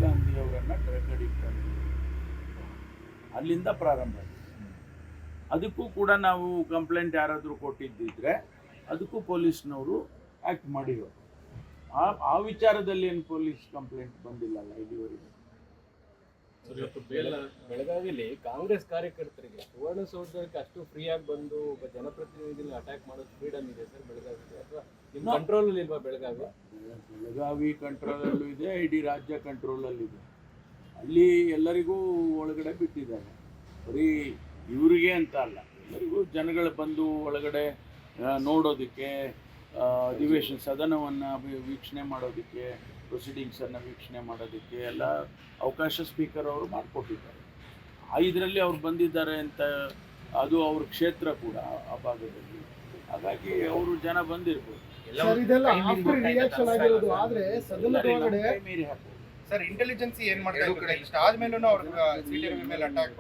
ಗಾಂಧಿ ಅವರನ್ನು drug addict ಅಂತ ಅಲ್ಲಿಂದ ಪ್ರಾರಂಭ ಆಯಿತು. ಅದಕ್ಕೂ ಕೂಡ ನಾವು ಕಂಪ್ಲೇಂಟ್ ಯಾರಾದರೂ ಕೊಟ್ಟಿದ್ದಿದ್ರೆ ಅದಕ್ಕೂ ಪೊಲೀಸ್ನವರು ಆ್ಯಕ್ಟ್ ಮಾಡಿರೋರು. ಆ ವಿಚಾರದಲ್ಲಿ ಏನು ಪೊಲೀಸ್ ಕಂಪ್ಲೇಂಟ್ ಬಂದಿಲ್ಲಲ್ಲ ಇಲ್ಲಿವರೆಗೆ. ಬೆಳಗಾವಿಯಲ್ಲಿ ಕಾಂಗ್ರೆಸ್ ಕಾರ್ಯಕರ್ತರಿಗೆ ಸುವರ್ಣಸೌಧಕ್ಕೆ ಅಷ್ಟು ಫ್ರೀಯಾಗಿ ಬಂದು ಒಬ್ಬ ಜನಪ್ರತಿನಿಧಿಗಳನ್ನ ಅಟ್ಯಾಕ್ ಮಾಡೋದು ಫ್ರೀಡಮ್ ಇದೆ ಸರ್ ಬೆಳಗಾವಿಗೆ, ಅಥವಾ ನಿಮ್ಮ ಕಂಟ್ರೋಲಲ್ಲಿ ಇಲ್ವಾ ಬೆಳಗಾವಿ? ಬೆಳಗಾವಿ ಕಂಟ್ರೋಲಲ್ಲೂ ಇದೆ, ಇಡೀ ರಾಜ್ಯ ಕಂಟ್ರೋಲಲ್ಲಿದೆ. ಅಲ್ಲಿ ಎಲ್ಲರಿಗೂ ಒಳಗಡೆ ಬಿಟ್ಟಿದ್ದಾರೆ. ಬರೀ ಇವರಿಗೆ ಅಂತ ಅಲ್ಲ, ಎಲ್ಲರಿಗೂ ಜನಗಳು ಬಂದು ಒಳಗಡೆ ನೋಡೋದಕ್ಕೆ, ಅಧಿವೇಶನ ಸದನವನ್ನು ವೀಕ್ಷಣೆ ಮಾಡೋದಕ್ಕೆ, ಪ್ರೊಸೀಡಿಂಗ್ಸನ್ನು ವೀಕ್ಷಣೆ ಮಾಡೋದಕ್ಕೆ ಎಲ್ಲ ಅವಕಾಶ ಸ್ಪೀಕರ್ ಅವರು ಮಾಡಿಕೊಟ್ಟಿದ್ದಾರೆ. ಇದರಲ್ಲಿ ಅವ್ರು ಬಂದಿದ್ದಾರೆ ಅಂತ, ಅದು ಅವ್ರ ಕ್ಷೇತ್ರ ಕೂಡ ಆ ಭಾಗದಲ್ಲಿ, ಹಾಗಾಗಿ ಅವರು ಜನ ಬಂದಿರ್ಬೋದು. ಮೀರಿ ಹಾಕೋದು ಸರ್. ಇಂಟೆಲಿಜೆನ್ಸಿ ಏನ್ ಮಾಡ್ತಾರೆ ಇಷ್ಟ ಆದ್ಮೇಲೂ ಅವ್ರ ಸಿಟಿಆರ್ ಮೇಲೆ ಅಟ್ಯಾಕ್,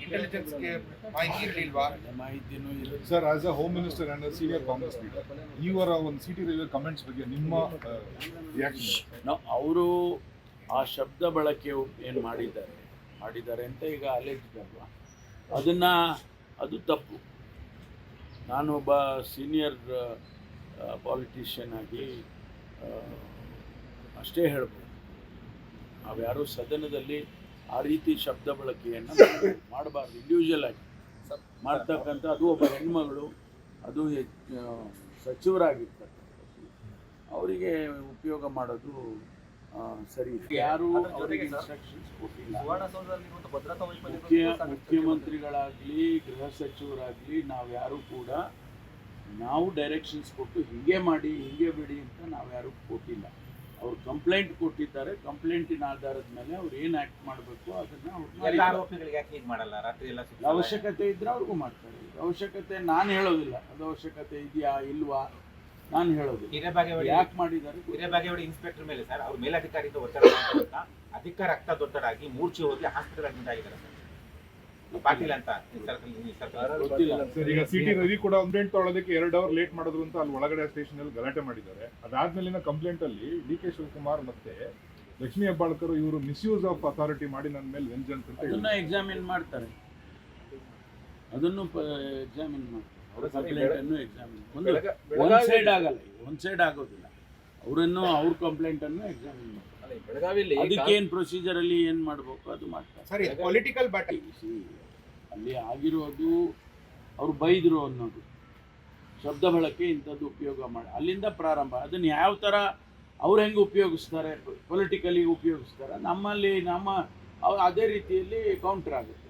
ಇಂಟೆಲಿಜೆನ್ಸ್ಗೆ ಮಾಹಿತಿ ಇರಲಿಲ್ವಾ? ಮಾಹಿತಿನೂ ಇಲ್ಲ sir. As a home minister and senior Congress leader, ಇವರ ಒಂದು ಸಿಟಿ ರವಿ ಕಮೆಂಟ್ಸ್ ಬಗ್ಗೆ ನಿಮ್ಮ ರಿಯಾಕ್ಷನ್? ಅವರು ಆ ಶಬ್ದ ಬಳಕೆ ಏನು ಮಾಡಿದ್ದಾರೆ ಅಂತ ಈಗ ಅಲ್ವಾ, ಅದು ತಪ್ಪು. ನಾನು ಒಬ್ಬ ಸೀನಿಯರ್ ಪಾಲಿಟಿಷಿಯನ್ ಆಗಿ ಅಷ್ಟೇ ಹೇಳ್ಬೋದು, ನಾವ್ಯಾರೂ ಸದನದಲ್ಲಿ ಆ ರೀತಿ ಶಬ್ದ ಬಳಕೆಯನ್ನು ಮಾಡಬಾರ್ದು. ಇಂಡಿವಿಜುವಲ್ ಆಗಿ ಮಾಡ್ತಕ್ಕಂಥ, ಅದು ಒಬ್ಬ ಹೆಣ್ಮಗಳು, ಅದು ಸಚಿವರಾಗಿರ್ತಕ್ಕಂಥದ್ದು, ಅವರಿಗೆ ಉಪಯೋಗ ಮಾಡೋದು ಸರಿ. ಯಾರು ಅವರಿಗೆ ಇನ್ಸ್ಟ್ರಕ್ಷನ್ಸ್ ಕೊಟ್ಟಿಲ್ಲ. ಮುಖ್ಯಮಂತ್ರಿಗಳಾಗಲಿ ಗೃಹ ಸಚಿವರಾಗಲಿ ನಾವ್ಯಾರೂ ಕೂಡ ನಾವು ಡೈರೆಕ್ಷನ್ಸ್ ಕೊಟ್ಟು ಹೀಗೆ ಮಾಡಿ ಹೀಗೆ ಬಿಡಿ ಅಂತ ನಾವ್ಯಾರೂ ಕೊಟ್ಟಿಲ್ಲ. ಅವ್ರು ಕಂಪ್ಲೇಂಟ್ ಕೊಟ್ಟಿದ್ದಾರೆ. ಕಂಪ್ಲೇಂಟಿನ ಆಧಾರದ ಮೇಲೆ ಅವ್ರು ಏನು ಆ್ಯಕ್ಟ್ ಮಾಡಬೇಕು ಅದನ್ನು ಅವಶ್ಯಕತೆ ಇದ್ದರೆ ಅವ್ರಿಗೂ ಮಾಡ್ತಾರೆ. ಅವಶ್ಯಕತೆ ನಾನು ಹೇಳೋದಿಲ್ಲ, ಅದು ಅವಶ್ಯಕತೆ ಇದೆಯಾ ಇಲ್ವಾ ನಾನು ಹೇಳೋದಿಲ್ಲ. ಯಾಕೆ ಮಾಡಿದ್ದಾರೆ ಹಿರೇಬಾಗೇವಾಡಿ ಇನ್ಸ್ಪೆಕ್ಟರ್ ಮೇಲೆ ಸರ್, ಅವ್ರ ಮೇಲಧಿಕಾರಿಯಿಂದ ಒತ್ತಡ ಅಧಿಕ ರಕ್ತದೊತ್ತಡ ಆಗಿ ಮೂರ್ಛೆ ಹೋಗಿ ಹಾಸ್ಪಿಟಲ್ ಅಡ್ಮಿಟ್ ಆಗಿದ್ದಾರೆ ಸರ್. ಪಾಟೀಲ್ ಅಂತ ಗೊತ್ತಿಲ್ಲ ಸರ್. ಈಗ ಸಿಟಿ ರವಿ ಕೂಡ ಕಂಪ್ಲೇಂಟ್ ತೊಗೊಳೋದಕ್ಕೆ 2 ಅವರ್ ಲೇಟ್ ಮಾಡಿದ್ರು ಅಂತ ಅಲ್ಲಿ ಒಳಗಡೆ ಸ್ಟೇಷನ್ ಅಲ್ಲಿ ಗಲಾಟೆ ಮಾಡಿದ್ದಾರೆ. ಅದಾದ್ಮೇಲಿನ ಕಂಪ್ಲೇಂಟ್ ಅಲ್ಲಿ ಡಿ.ಕೆ. ಶಿವಕುಮಾರ್ ಮತ್ತೆ ಲಕ್ಷ್ಮೀ ಹೆಬ್ಬಾಳ್ಕರ್ ಇವರು ಮಿಸ್ಯೂಸ್ ಆಫ್ ಅಥಾರಿಟಿ ಮಾಡಿ ನನ್ನ ಮೇಲೆ ವೆಂಜನ್ಸ್ ಅಂತ ಅದನ್ನ ಎಕ್ಸಾಮಿನ್ ಮಾಡ್ತಾರೆ. ಅದನ್ನು ಎಕ್ಸಾಮಿನ್ ಮಾಡ್ತಾರೆ. ಅವರ ಕಂಪ್ಲೇಂಟನ್ನು ಎಕ್ಸಾಮಿನ್ ಒನ್ ಸೈಡ್ ಆಗೋದಿಲ್ಲ. ಅವರನ್ನು ಅವ್ರ ಕಂಪ್ಲೇಂಟನ್ನು ಎಕ್ಸಾಮಿನ್ ಮಾಡ್ತಾರೆ. ಬೆಳಗಾವಿಯಲ್ಲಿ ಅದಕ್ಕೇನು ಪ್ರೊಸೀಜರ್ ಅಲ್ಲಿ ಏನು ಮಾಡಬೇಕು ಅದು ಮಾಡ್ತಾರೆ. ಸರ್, ಇದು ಪೊಲಿಟಿಕಲ್ ಬ್ಯಾಟಲ್. ಅಲ್ಲಿ ಆಗಿರೋದು ಅವ್ರು ಬೈದರು ಅನ್ನೋದು ಶಬ್ದ ಬಳಕೆ ಇಂಥದ್ದು ಉಪಯೋಗ ಮಾಡಿ ಅಲ್ಲಿಂದ ಪ್ರಾರಂಭ. ಅದನ್ನು ಯಾವ ಥರ ಅವ್ರು ಹೆಂಗೆ ಉಪಯೋಗಿಸ್ತಾರೆ, ಪೊಲಿಟಿಕಲಿ ಉಪಯೋಗಿಸ್ತಾರೆ, ನಮ್ಮಲ್ಲಿ ಅದೇ ರೀತಿಯಲ್ಲಿ ಕೌಂಟರ್ ಆಗುತ್ತೆ.